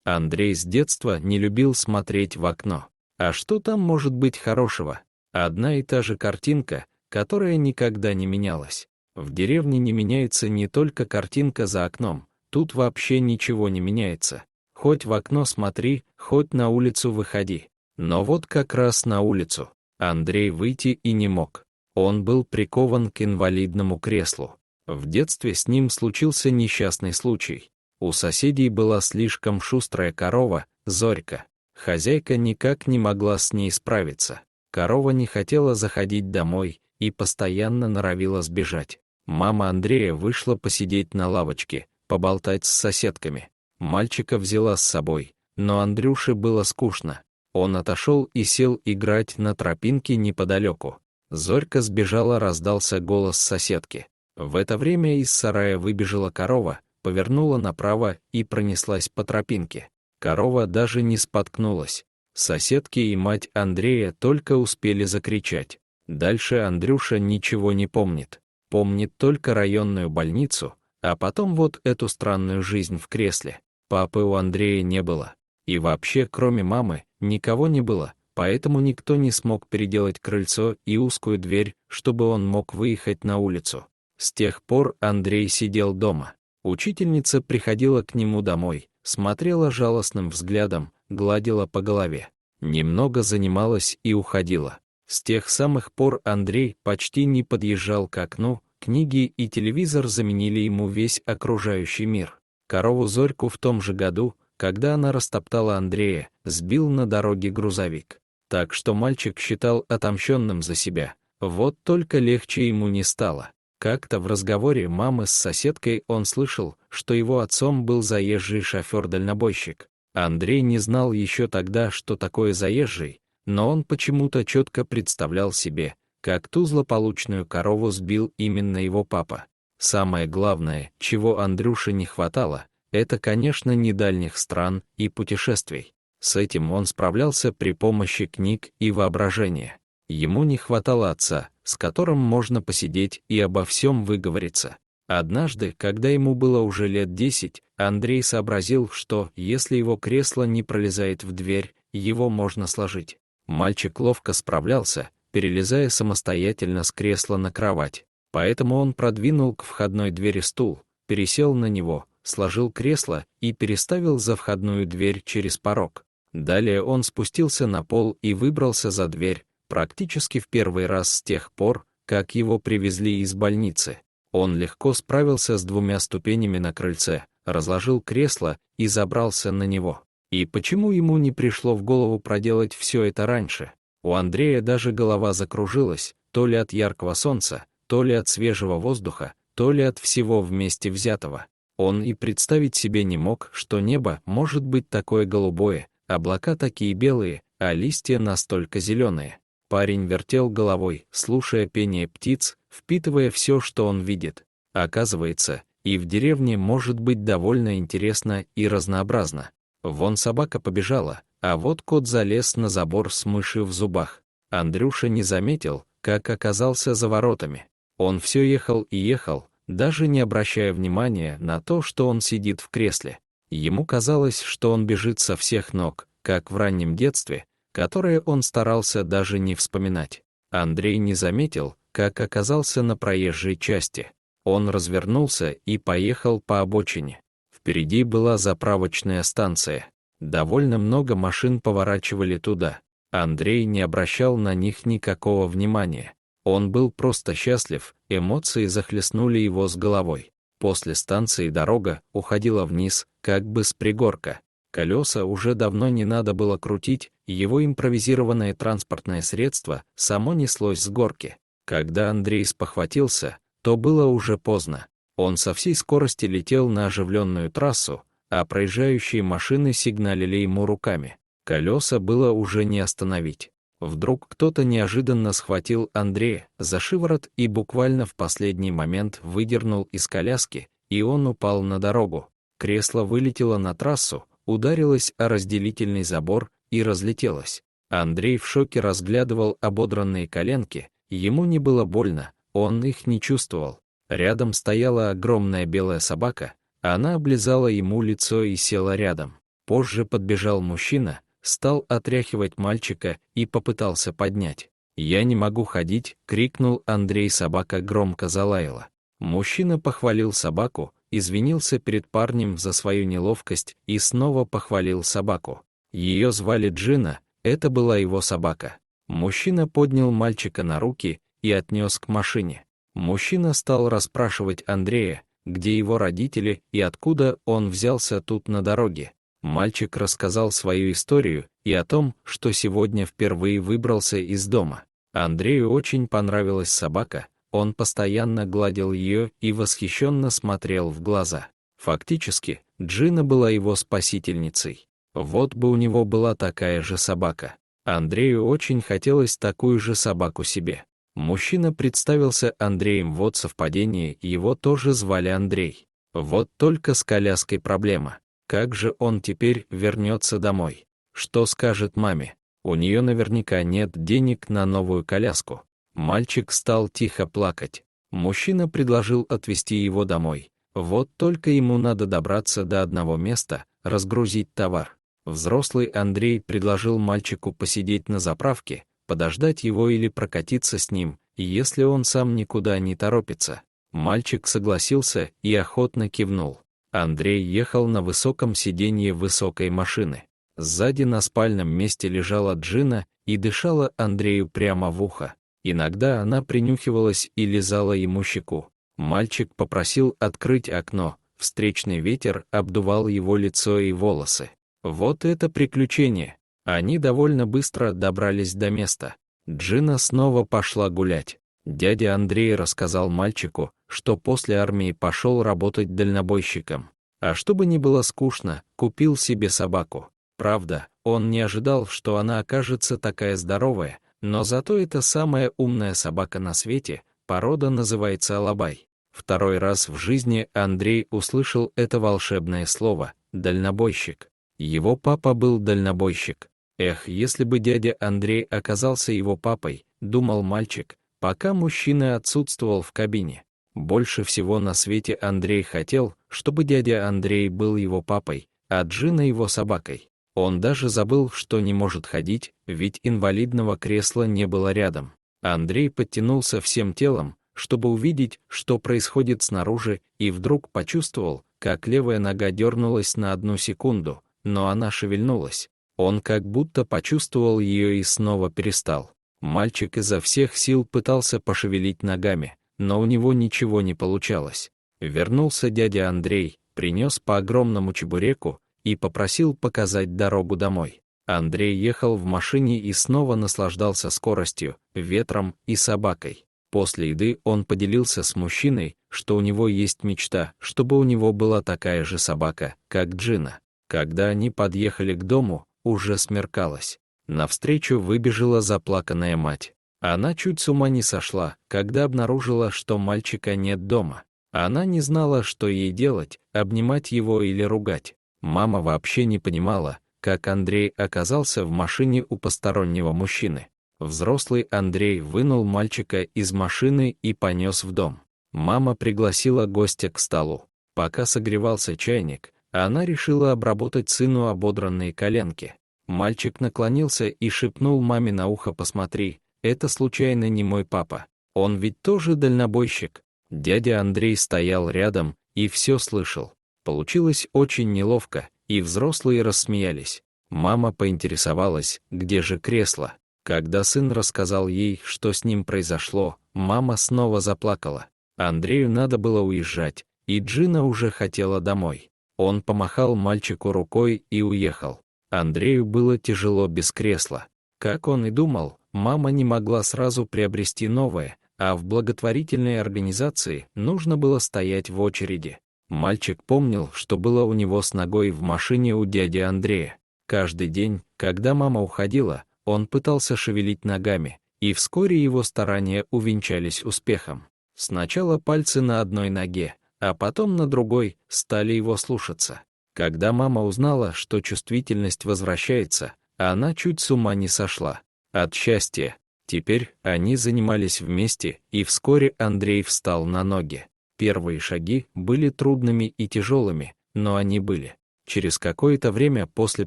Андрей с детства не любил смотреть в окно. А что там может быть хорошего? Одна и та же картинка, которая никогда не менялась. В деревне не меняется не только картинка за окном, тут вообще ничего не меняется. Хоть в окно смотри, хоть на улицу выходи. Но вот как раз на улицу Андрей выйти и не мог. Он был прикован к инвалидному креслу. В детстве с ним случился несчастный случай. У соседей была слишком шустрая корова, Зорька. Хозяйка никак не могла с ней справиться. Корова не хотела заходить домой и постоянно норовила сбежать. Мама Андрея вышла посидеть на лавочке, поболтать с соседками. Мальчика взяла с собой, но Андрюше было скучно. Он отошел и сел играть на тропинке неподалеку. Зорька сбежала, раздался голос соседки. В это время из сарая выбежала корова, повернула направо и пронеслась по тропинке. Корова даже не споткнулась. Соседки и мать Андрея только успели закричать. Дальше Андрюша ничего не помнит. Помнит только районную больницу, а потом вот эту странную жизнь в кресле. Папы у Андрея не было. И вообще, кроме мамы, никого не было, поэтому никто не смог переделать крыльцо и узкую дверь, чтобы он мог выехать на улицу. С тех пор Андрей сидел дома. Учительница приходила к нему домой, смотрела жалостным взглядом, гладила по голове. Немного занималась и уходила. С тех самых пор Андрей почти не подъезжал к окну, книги и телевизор заменили ему весь окружающий мир. Корову Зорьку в том же году, когда она растоптала Андрея, сбил на дороге грузовик. Так что мальчик считал отомщенным за себя. Вот только легче ему не стало. Как-то в разговоре мамы с соседкой он слышал, что его отцом был заезжий шофер-дальнобойщик. Андрей не знал еще тогда, что такое заезжий, но он почему-то четко представлял себе, как ту злополучную корову сбил именно его папа. Самое главное, чего Андрюше не хватало, это, конечно, не дальних стран и путешествий. С этим он справлялся при помощи книг и воображения. Ему не хватало отца, с которым можно посидеть и обо всем выговориться. Однажды, когда ему было уже лет 10, Андрей сообразил, что, если его кресло не пролезает в дверь, его можно сложить. Мальчик ловко справлялся, перелезая самостоятельно с кресла на кровать. Поэтому он продвинул к входной двери стул, пересел на него, сложил кресло и переставил за входную дверь через порог. Далее он спустился на пол и выбрался за дверь, практически в первый раз с тех пор, как его привезли из больницы. Он легко справился с 2 ступенями на крыльце, разложил кресло и забрался на него. И почему ему не пришло в голову проделать все это раньше? У Андрея даже голова закружилась, то ли от яркого солнца, то ли от свежего воздуха, то ли от всего вместе взятого. Он и представить себе не мог, что небо может быть такое голубое, облака такие белые, а листья настолько зеленые. Парень вертел головой, слушая пение птиц, впитывая все, что он видит. Оказывается, и в деревне может быть довольно интересно и разнообразно. Вон собака побежала, а вот кот залез на забор с мышью в зубах. Андрюша не заметил, как оказался за воротами. Он все ехал и ехал, даже не обращая внимания на то, что он сидит в кресле. Ему казалось, что он бежит со всех ног, как в раннем детстве, которое он старался даже не вспоминать. Андрей не заметил, как оказался на проезжей части. Он развернулся и поехал по обочине. Впереди была заправочная станция. Довольно много машин поворачивали туда. Андрей не обращал на них никакого внимания. Он был просто счастлив, эмоции захлестнули его с головой. После станции дорога уходила вниз, как бы с пригорка. Колеса уже давно не надо было крутить, его импровизированное транспортное средство само неслось с горки. Когда Андрей спохватился, то было уже поздно. Он со всей скорости летел на оживленную трассу, а проезжающие машины сигналили ему руками. Колеса было уже не остановить. Вдруг кто-то неожиданно схватил Андрея за шиворот и буквально в последний момент выдернул из коляски, и он упал на дорогу. Кресло вылетело на трассу, ударилось о разделительный забор и разлетелось. Андрей в шоке разглядывал ободранные коленки, ему не было больно, он их не чувствовал. Рядом стояла огромная белая собака, она облизала ему лицо и села рядом. Позже подбежал мужчина, стал отряхивать мальчика и попытался поднять. «Я не могу ходить!» — крикнул Андрей, собака громко залаяла. Мужчина похвалил собаку, извинился перед парнем за свою неловкость и снова похвалил собаку. Ее звали Джина, это была его собака. Мужчина поднял мальчика на руки и отнес к машине. Мужчина стал расспрашивать Андрея, где его родители и откуда он взялся тут на дороге. Мальчик рассказал свою историю и о том, что сегодня впервые выбрался из дома. Андрею очень понравилась собака, он постоянно гладил ее и восхищенно смотрел в глаза. Фактически, Джина была его спасительницей. Вот бы у него была такая же собака. Андрею очень хотелось такую же собаку себе. Мужчина представился Андреем, вот совпадение, его тоже звали Андрей. Вот только с коляской проблема. Как же он теперь вернется домой? Что скажет маме? У нее наверняка нет денег на новую коляску. Мальчик стал тихо плакать. Мужчина предложил отвезти его домой. Вот только ему надо добраться до одного места, разгрузить товар. Взрослый Андрей предложил мальчику посидеть на заправке, подождать его или прокатиться с ним, если он сам никуда не торопится. Мальчик согласился и охотно кивнул. Андрей ехал на высоком сиденье высокой машины. Сзади на спальном месте лежала Джина и дышала Андрею прямо в ухо. Иногда она принюхивалась и лизала ему щеку. Мальчик попросил открыть окно, встречный ветер обдувал его лицо и волосы. Вот это приключение! Они довольно быстро добрались до места. Джина снова пошла гулять. Дядя Андрей рассказал мальчику, что после армии пошел работать дальнобойщиком. А чтобы не было скучно, купил себе собаку. Правда, он не ожидал, что она окажется такая здоровая, но зато это самая умная собака на свете, порода называется алабай. Второй раз в жизни Андрей услышал это волшебное слово «дальнобойщик». Его папа был дальнобойщик. Эх, если бы дядя Андрей оказался его папой, думал мальчик, пока мужчина отсутствовал в кабине. Больше всего на свете Андрей хотел, чтобы дядя Андрей был его папой, а Джина его собакой. Он даже забыл, что не может ходить, ведь инвалидного кресла не было рядом. Андрей подтянулся всем телом, чтобы увидеть, что происходит снаружи, и вдруг почувствовал, как левая нога дернулась на 1 секунду, но она шевельнулась. Он как будто почувствовал ее и снова перестал. Мальчик изо всех сил пытался пошевелить ногами, но у него ничего не получалось. Вернулся дядя Андрей, принес по огромному чебуреку и попросил показать дорогу домой. Андрей ехал в машине и снова наслаждался скоростью, ветром и собакой. После еды он поделился с мужчиной, что у него есть мечта, чтобы у него была такая же собака, как Джина. Когда они подъехали к дому, уже смеркалось. Навстречу выбежала заплаканная мать. Она чуть с ума не сошла, когда обнаружила, что мальчика нет дома. Она не знала, что ей делать, обнимать его или ругать. Мама вообще не понимала, как Андрей оказался в машине у постороннего мужчины. Взрослый Андрей вынул мальчика из машины и понес в дом. Мама пригласила гостя к столу. Пока согревался чайник, она решила обработать сыну ободранные коленки. Мальчик наклонился и шепнул маме на ухо: «Посмотри, это случайно не мой папа. Он ведь тоже дальнобойщик». Дядя Андрей стоял рядом и все слышал. Получилось очень неловко, и взрослые рассмеялись. Мама поинтересовалась, где же кресло. Когда сын рассказал ей, что с ним произошло, мама снова заплакала. Андрею надо было уезжать, и Джина уже хотела домой. Он помахал мальчику рукой и уехал. Андрею было тяжело без кресла. Как он и думал, мама не могла сразу приобрести новое, а в благотворительной организации нужно было стоять в очереди. Мальчик помнил, что было у него с ногой в машине у дяди Андрея. Каждый день, когда мама уходила, он пытался шевелить ногами, и вскоре его старания увенчались успехом. Сначала пальцы на одной ноге, а потом на другой стали его слушаться. Когда мама узнала, что чувствительность возвращается, она чуть с ума не сошла. От счастья. Теперь они занимались вместе, и вскоре Андрей встал на ноги. Первые шаги были трудными и тяжелыми, но они были. Через какое-то время после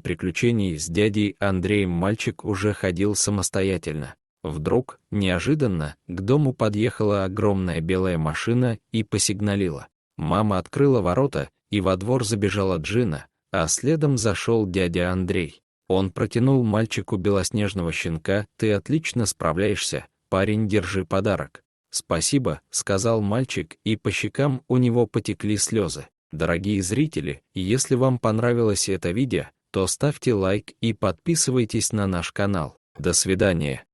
приключений с дядей Андреем мальчик уже ходил самостоятельно. Вдруг, неожиданно, к дому подъехала огромная белая машина и посигналила. Мама открыла ворота, и во двор забежала Джина, а следом зашел дядя Андрей. Он протянул мальчику белоснежного щенка. «Ты отлично справляешься, парень, держи подарок». «Спасибо», — сказал мальчик, и по щекам у него потекли слезы. Дорогие зрители, если вам понравилось это видео, то ставьте лайк и подписывайтесь на наш канал. До свидания.